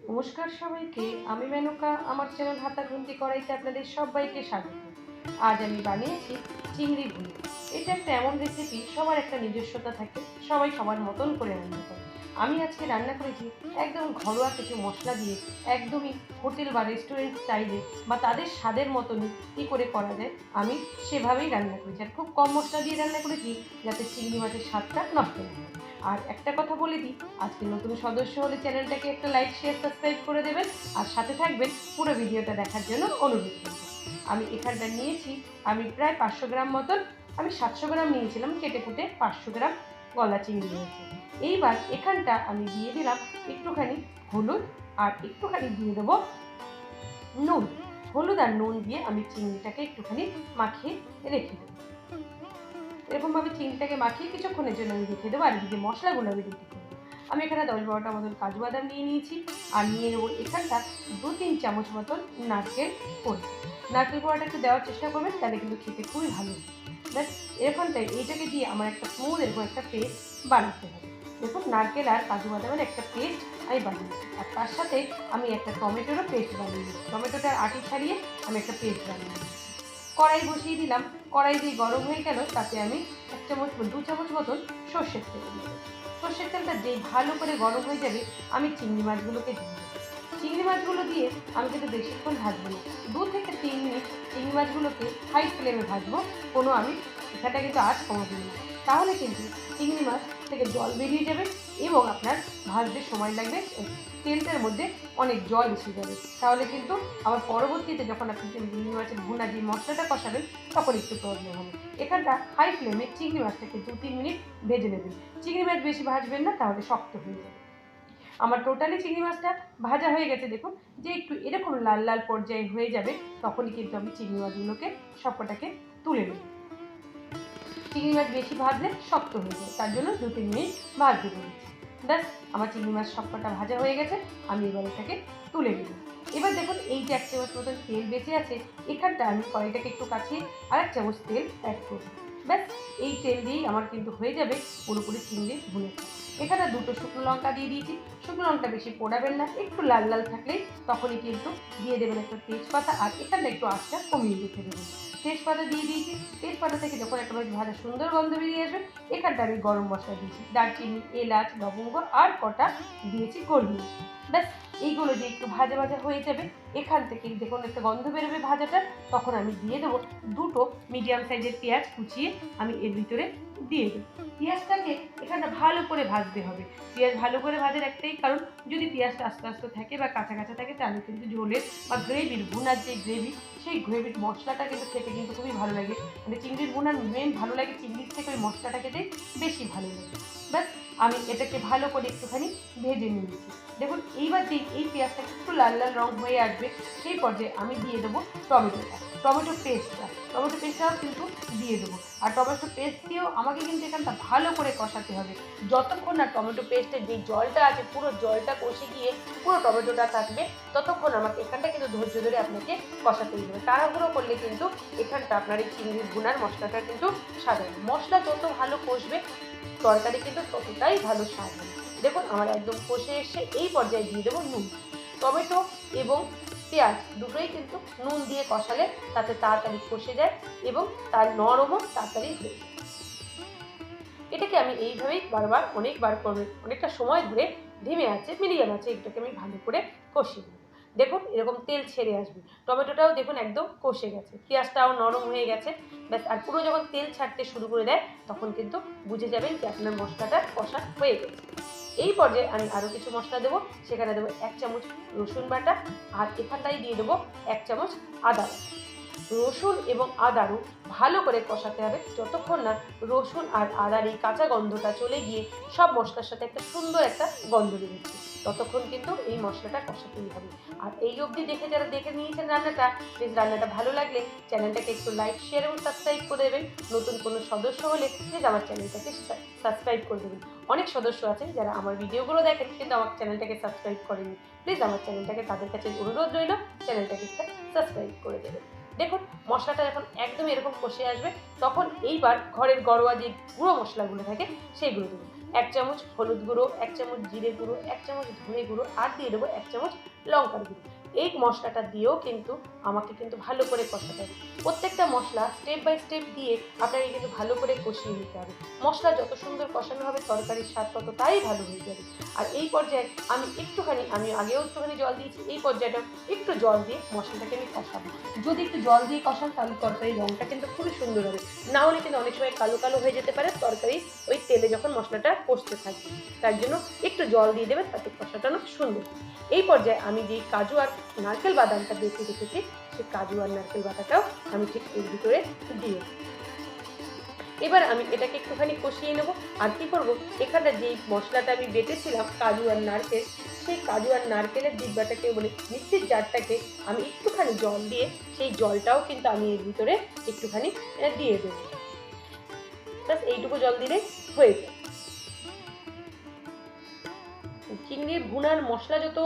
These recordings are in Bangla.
নমস্কার সবাইকে, আমি মেনকা। আমার চ্যানেল হাতাখুন্তি কড়াইতে আপনাদের সবাইকে স্বাগত। আজ আমি বানিয়েছি চিংড়ি ভুনা। এটা একটা এমন রেসিপি, সবার একটা নিজস্বতা থাকে, সবাই সবার মতন করে রান্না করে। আমি আজকে রান্না করেছি একদম ঘরোয়া কিছু মশলা দিয়ে, একদমই হোটেল বা রেস্টুরেন্ট স্টাইলে বা তাদের স্বাদের মতনই কী করে করা যায় আমি সেভাবেই রান্না করেছি। আর খুব কম মশলা দিয়ে রান্না করেছি যাতে চিংড়ি মাছের স্বাদটা নষ্ট না হয়। আর একটা কথা বলে দিই, আজকে নতুন সদস্য হলে চ্যানেলটাকে একটা লাইক শেয়ার সাবস্ক্রাইব করে দেবেন আর সাথে থাকবেন পুরো ভিডিওটা দেখার জন্য অনুরোধ করব। আমি এখানটা নিয়েছি প্রায় 500 গ্রাম মতন, আমি 700 গ্রাম নিয়েছিলাম, কেটে কুটে 500 গ্রাম গলা চিংড়ি নিয়েছি। এইবার এখানটা আমি দিয়ে দিলাম একটুখানি হলুদ আর একটুখানি দিয়ে দেবো নুন। হলুদ আর নুন দিয়ে আমি চিংড়িটাকে একটুখানি মাখিয়ে রেখে দেবো। এরকমভাবে চিংড়িটাকে মাখিয়ে কিছুক্ষণের জন্য আমি রেখে দেবো। আর এদিকে মশলাগুলো আমি রেডি করবো। আমি এখানে 10-12টা মতন কাজু বাদাম নিয়ে নিয়েছি আর নিয়ে নেবো এখানটা 2-3 চামচ মতন নারকেল কোড়া। নারকেল কোড়াটা একটু দেওয়ার চেষ্টা করবেন, তাহলে কিন্তু খেতে খুবই ভালো। ব্যাস এরকমটাই এইটাকে দিয়ে আমার একটা স্মুথ এরকম একটা পেস্ট বানাতে হবে। দেখুন, নারকেল আর কাজু বাদামের একটা পেস্ট আমি বানিয়েছি, আর তার সাথে আমি একটা টমেটোরও পেস্ট বানিয়েছি। টমেটোটার আটি ছাড়িয়ে আমি একটা পেস্ট বানিয়েছি। কড়াই বসিয়ে দিলাম, কড়াই দিয়ে গরম হয়ে গেল, তাতে আমি 2 চামচ মতন সর্ষের তেল দিয়ে দেবো। সর্ষের তেলটা যেই ভালো করে গরম হয়ে যাবে, আমি চিংড়ি মাছগুলোকে দিয়ে দেবো। চিংড়ি মাছগুলো দিয়ে আমি কিন্তু বেশিক্ষণ ভাজবো না, 2 থেকে 3 মিনিট চিংড়ি মাছগুলোকে হাই ফ্লেমে ভাজবো। কোনো আমি এখানটা কিন্তু আঁচ কমাবো না, তাহলে কিন্তু চিংড়ি মাছ থেকে জল বেরিয়ে যাবে এবং আপনার ভাজতে সময় লাগবে, তেলটার মধ্যে অনেক জল এসে যাবে। তাহলে কিন্তু আবার পরবর্তীতে যখন আপনি চিংড়ি মাছের ভুনা দিয়ে মশলাটা কষাবেন তখন একটু প্রবলেম হবে। এখানটা হাই ফ্লেমে চিংড়ি মাছটাকে 2-3 মিনিট ভেজে নেবেন। চিংড়ি মাছ বেশি ভাজবেন না, তাহলে শক্ত হয়ে যাবে। আমার টোটালি চিংড়ি মাছটা ভাজা হয়ে গেছে। দেখুন, যে একটু এরকম লাল লাল পর্যায়ে হয়ে যাবে, তখনই কিন্তু আমি চিংড়ি মাছগুলোকে সবকটাকে তুলে নেব। চিংড়ি মাছ বেশি ভাজলে শক্ত হয়ে যায়, তার জন্য 2-3 মিনিট ভাজতে বলেছি। ব্যাস আমার চিংড়ি মাছ সবকটা ভাজা হয়ে গেছে, আমি এবার এটাকে তুলে নেব। এবার দেখুন, এই যে 1 চামচ মতন তেল বেঁচে আছে, এখানটা আমি কড়াইটাকে একটু কাছিয়ে আর 1 চামচ তেল অ্যাড করব। ব্যাস এই তেল দিয়েই আমার কিন্তু হয়ে যাবে পুরোপুরি চিংড়ি ভুনেটা। এখানে 2টো শুকনো লঙ্কা দিয়ে দিয়েছি। শুকনো লঙ্কা বেশি পোড়াবেন না, একটু লাল লাল থাকলেই তখনই কিন্তু দিয়ে দেবেন একটা তেজপাতা, আর এখানে একটু আঁচটা কমিয়ে রেখে দেবেন। তেজপাতা দিয়ে দিয়েছি। তেজপাতা থেকে যখন একটা বেশ ভাজা সুন্দর গন্ধ বেরিয়ে আসবে, এখানটা আমি গরম মশলা দিয়েছি, দারচিনি, এলাচ, লবঙ্গ আর কটা দিয়েছি গোলমরিচ। ব্যাস এইগুলো দিয়ে একটু ভাজা ভাজা হয়ে যাবে। এখান থেকে দেখুন একটা গন্ধ বেরোবে ভাজাটা, তখন আমি দিয়ে দেবো 2টো মিডিয়াম সাইজের পেঁয়াজ কুচিয়ে আমি এর ভিতরে দিয়ে দেবো। পেঁয়াজটাকে এখানটা ভালো করে ভাজতে হবে। পেঁয়াজ ভালো করে ভাজার একটাই কারণ, যদি পেঁয়াজটা আস্তে আস্তে থাকে বা কাঁচা কাঁচা থাকে, তাহলে কিন্তু ঝোলের বা গ্রেভির ভুনার যে গ্রেভি, সেই গ্রেভির মশলাটা কিন্তু খেতে কিন্তু খুবই ভালো লাগে। মানে চিংড়ির ভুনার মেন ভালো লাগে চিংড়ির থেকে ওই মশলাটা খেতে বেশি ভালো লাগে। ব্যাস আমি এটাকে ভালো করে একটুখানি ভেজে নিয়েছি। দেখুন, এইবার যেই এই পেঁয়াজটা একটু লাল লাল রং হয়ে আসবে, সেই পর্যায়ে আমি দিয়ে দেবো টমেটো পেস্টটাও কিন্তু দিয়ে দেবো। আর টমেটো পেস্ট দিয়েও আমাকে কিন্তু এখানটা ভালো করে কষাতে হবে, যতক্ষণ না টমেটো পেস্টের যে জলটা আছে পুরো জলটা কষে গিয়ে পুরো টমেটোটা থাকবে, ততক্ষণ আমাকে এখানটা কিন্তু ধৈর্য ধরে আপনাকে কষাতে হবে। তাড়াহুড়ো করলে কিন্তু এখানটা আপনার এই চিংড়ির ভুনার মশলাটা কিন্তু স্বাদ হবে। মশলা যত ভালো কষবে, তরকারি কিন্তু ততটাই ভালো স্বাদ হবে। দেখুন আমার একদম কষে এসে এই পর্যায়ে দিয়ে দেবো নুন। টমেটো এবং পেঁয়াজ দুটোই কিন্তু নুন দিয়ে কষালে তাতে তাড়াতাড়ি কষে যায় এবং তার নরমও তাড়াতাড়ি হয়ে যায়। এটাকে আমি এইভাবেই বারবার অনেকবার করবে, অনেকটা সময় ধরে ধিমে আছে মিডিয়াম আছে এটাকে আমি ভালো করে কষিয়ে নেব। দেখুন এরকম তেল ছেড়ে আসবে, টমেটোটাও দেখুন একদম কষে গেছে, পেঁয়াজটাও নরম হয়ে গেছে। ব্যাস, আর পুরো যখন তেল ছাড়তে শুরু করে দেয়, তখন কিন্তু বুঝে যাবেন যে আপনার মশলাটা কষা হয়ে গেছে। এই পর্যায়ে আমি আরও কিছু মশলা দেবো। সেখানে দেবো 1 চামচ রসুন বাটা, আর এখানটাই দিয়ে দেবো 1 চামচ আদা বাটা। রসুন এবং আদারও ভালো করে কষাতে হবে, যতক্ষণ না রসুন আর আদার এই কাঁচা গন্ধটা চলে গিয়ে সব মশলার সাথে একটা সুন্দর একটা গন্ধ বেরোচ্ছে, ততক্ষণ কিন্তু এই মশলাটা কষাতেই হবে। আর এই অবধি যারা দেখে নিয়েছেন রান্নাটা, প্লিজ রান্নাটা ভালো লাগলে চ্যানেলটাকে একটু লাইক, শেয়ার এবং সাবস্ক্রাইব করে দেবেন। নতুন কোনো সদস্য হলে প্লিজ আমার চ্যানেলটাকে সাবস্ক্রাইব করে দেবেন। অনেক সদস্য আছেন যারা আমার ভিডিওগুলো দেখেন কিন্তু আমার চ্যানেলটাকে সাবস্ক্রাইব করেনি। প্লিজ আমার চ্যানেলটাকে তাদের কাছে অনুরোধ রইল, চ্যানেলটাকে সাবস্ক্রাইব করে দেবেন। দেখুন মশলাটা যখন একদম এরকম কষে আসবে, তখন এইবার ঘরের ঘরোয়া যে গুঁড়ো মশলাগুলো থাকে সেইগুলো দেবেন। 1 চামচ হলুদ গুঁড়ো, 1 চামচ জিরে গুঁড়ো, 1 চামচ ধনে গুঁড়ো আর দিয়ে দেবো 1 চামচ লঙ্কার গুঁড়ো। এই মশলাটা দিয়েও কিন্তু আমাকে কিন্তু ভালো করে কষাতে হবে। প্রত্যেকটা মশলা স্টেপ বাই স্টেপ দিয়ে আপনাকে কিন্তু ভালো করে কষিয়ে নিতে হবে। মশলা যত সুন্দর কষানো হবে তরকারির স্বাদ ততটাই ভালো হয়ে যাবে। আর এই পর্যায়ে আমি আগেও একটুখানি জল দিয়েছি, এই পর্যায়টাও একটু জল দিয়ে মশলাটাকে আমি কষাবো। যদি একটু জল দিয়ে কষান তাহলে তরকারির রঙটা কিন্তু খুবই সুন্দর হবে, না হলে কিন্তু অনেক সময় কালো কালো হয়ে যেতে পারে তরকারি ওই তেলে যখন মশলাটা কষতে থাকবে। তার জন্য একটু জল দিয়ে দেবেন, তাতে কষাটা না সুন্দর। এই পর্যায়ে আমি যেই কাজু আর নারকেল বাদামটা বেটে রেখেছি সেই কাজু আর নারকেল বাটাটাও আমি ঠিক এর ভিতরে দিয়ে এবার আমি এটাকে একটুখানি কষিয়ে নেব। আর কি করব, এখানে যেই মশলাটা আমি বেটেছিলাম কাজু আর নারকেল, সেই কাজু আর নারকেলের ডিব্বাটাকে মানে মিক্সির জারটাকে আমি একটুখানি জল দিয়ে সেই জলটাও কিন্তু আমি এর ভিতরে একটুখানি দিয়ে দেবো। ব্যাস এইটুকু জল দিলে হয়ে যায়। চিংড়ির ভুনার মশলা যত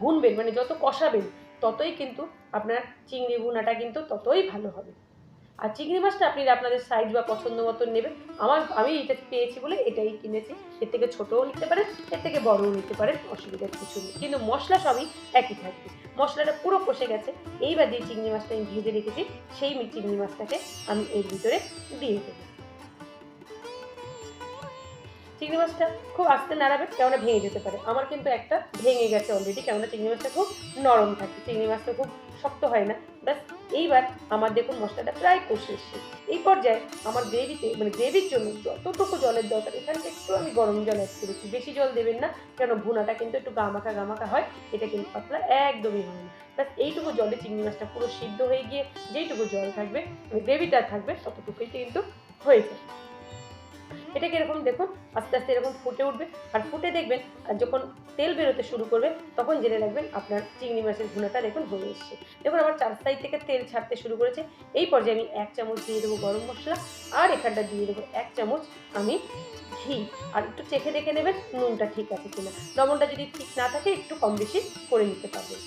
ভুনবেন মানে যত কষাবেন ততই কিন্তু আপনার চিংড়ি ভুনাটা কিন্তু ততই ভালো হবে। আর চিংড়ি মাছটা আপনাদের সাইজ বা পছন্দ মতন নেবেন। আমি এটা পেয়েছি বলে এটাই কিনেছি। এর থেকে ছোটও নিতে পারেন, এর থেকে বড়ও নিতে পারেন, অসুবিধার কিছু নেই। কিন্তু মশলা সবই একই থাকবে। মশলাটা পুরো কষে গেছে। এইবার যে চিংড়ি মাছটা আমি ভেজে রেখেছি সেই চিংড়ি মাছটাকে আমি এর ভিতরে দিয়ে দেবো। চিংড়ি মাছটা খুব আস্তে নাড়াবেন, কেননা ভেঙে যেতে পারে। আমার কিন্তু একটা ভেঙে গেছে অলরেডি, কেননা চিংড়ি মাছটা খুব নরম থাকে, চিংড়ি মাছটা খুব শক্ত হয় না। ব্যাস এইবার আমার দেখুন মশলাটা প্রায় কষে এসছে। এই পর্যায়ে আমার গ্রেভির জন্য যতটুকু জলের দরকার এখানে একটু আমি গরম জল অ্যাড করেছি। বেশি জল দেবেন না, কেন ভুনাটা কিন্তু একটু গামাখা হয়, এটা কিন্তু পাতলা একদমই হয় না। ব্যাস এইটুকু জলে চিংড়ি মাছটা পুরো সিদ্ধ হয়ে গিয়ে যেইটুকু জল থাকবে গ্রেভিটা থাকবে ততটুকুই কিন্তু হয়ে যায়। এটাকে এরকম দেখুন আস্তে আস্তে এরকম ফুটে উঠবে। আর ফুটে দেখবেন আর যখন তেল বেরোতে শুরু করবে তখন জেনে রাখবেন আপনার চিংড়ি মাছের ভুনাটা দেখুন হয়ে এসছে। দেখুন আমার 4 সাইড থেকে তেল ছাড়তে শুরু করেছে। এই পর্যায়ে আমি 1 চামচ দিয়ে দেবো গরম মশলা আর এখানটা দিয়ে দেবো 1 চামচ আমি ঘি। আর একটু চেখে দেখে নেবেন নুনটা ঠিক আছে কিনা, লবণটা যদি ঠিক না থাকে একটু কম বেশি করে নিতে পারবেন।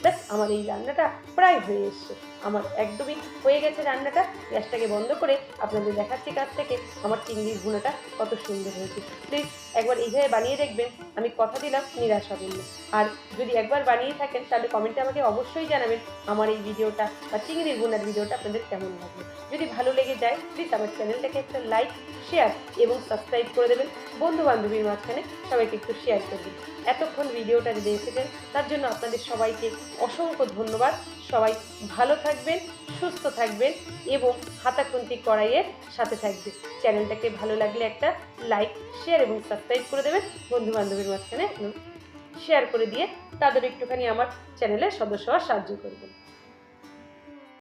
ব্যাস আমার এই রান্নাটা প্রায় হয়ে এসছে, আমার একদমই হয়ে গেছে রান্নাটা। গ্যাসটাকে বন্ধ করে আপনাদের দেখাচ্ছি কাছ থেকে আমার চিংড়ির ভুনাটা কত সুন্দর হয়েছে। প্লিজ একবার এইভাবে বানিয়ে দেখবেন, আমি কথা দিলাম নিরাশ হবেন না। আর যদি একবার বানিয়ে থাকেন তাহলে কমেন্টে আমাকে অবশ্যই জানাবেন আমার এই ভিডিওটা বা চিংড়ির ভুনার ভিডিওটা আপনাদের কেমন লাগবে। যদি ভালো লেগে যায় প্লিজ আমার চ্যানেলটাকে একটা লাইক, শেয়ার এবং সাবস্ক্রাইব করে দেবেন। বন্ধু বান্ধবীর মাঝখানে সবাইকে একটু শেয়ার করবেন। এতক্ষণ ভিডিওটা যদি দেখেছেন তার জন্য আপনাদের সবাইকে অসংখ্য ধন্যবাদ। সবাই ভালো থাকবেন, সুস্থ থাকবেন এবং হাতাখুন্তি কড়াইয়ের সাথে থাকবেন। চ্যানেলটাকে ভালো লাগলে একটা লাইক, শেয়ার এবং সাবস্ক্রাইব করে দেবেন। বন্ধু বান্ধবীর মাঝখানে শেয়ার করে দিয়ে তাদের একটুখানি আমার চ্যানেলের সদস্য হওয়ার সাহায্য করবেন।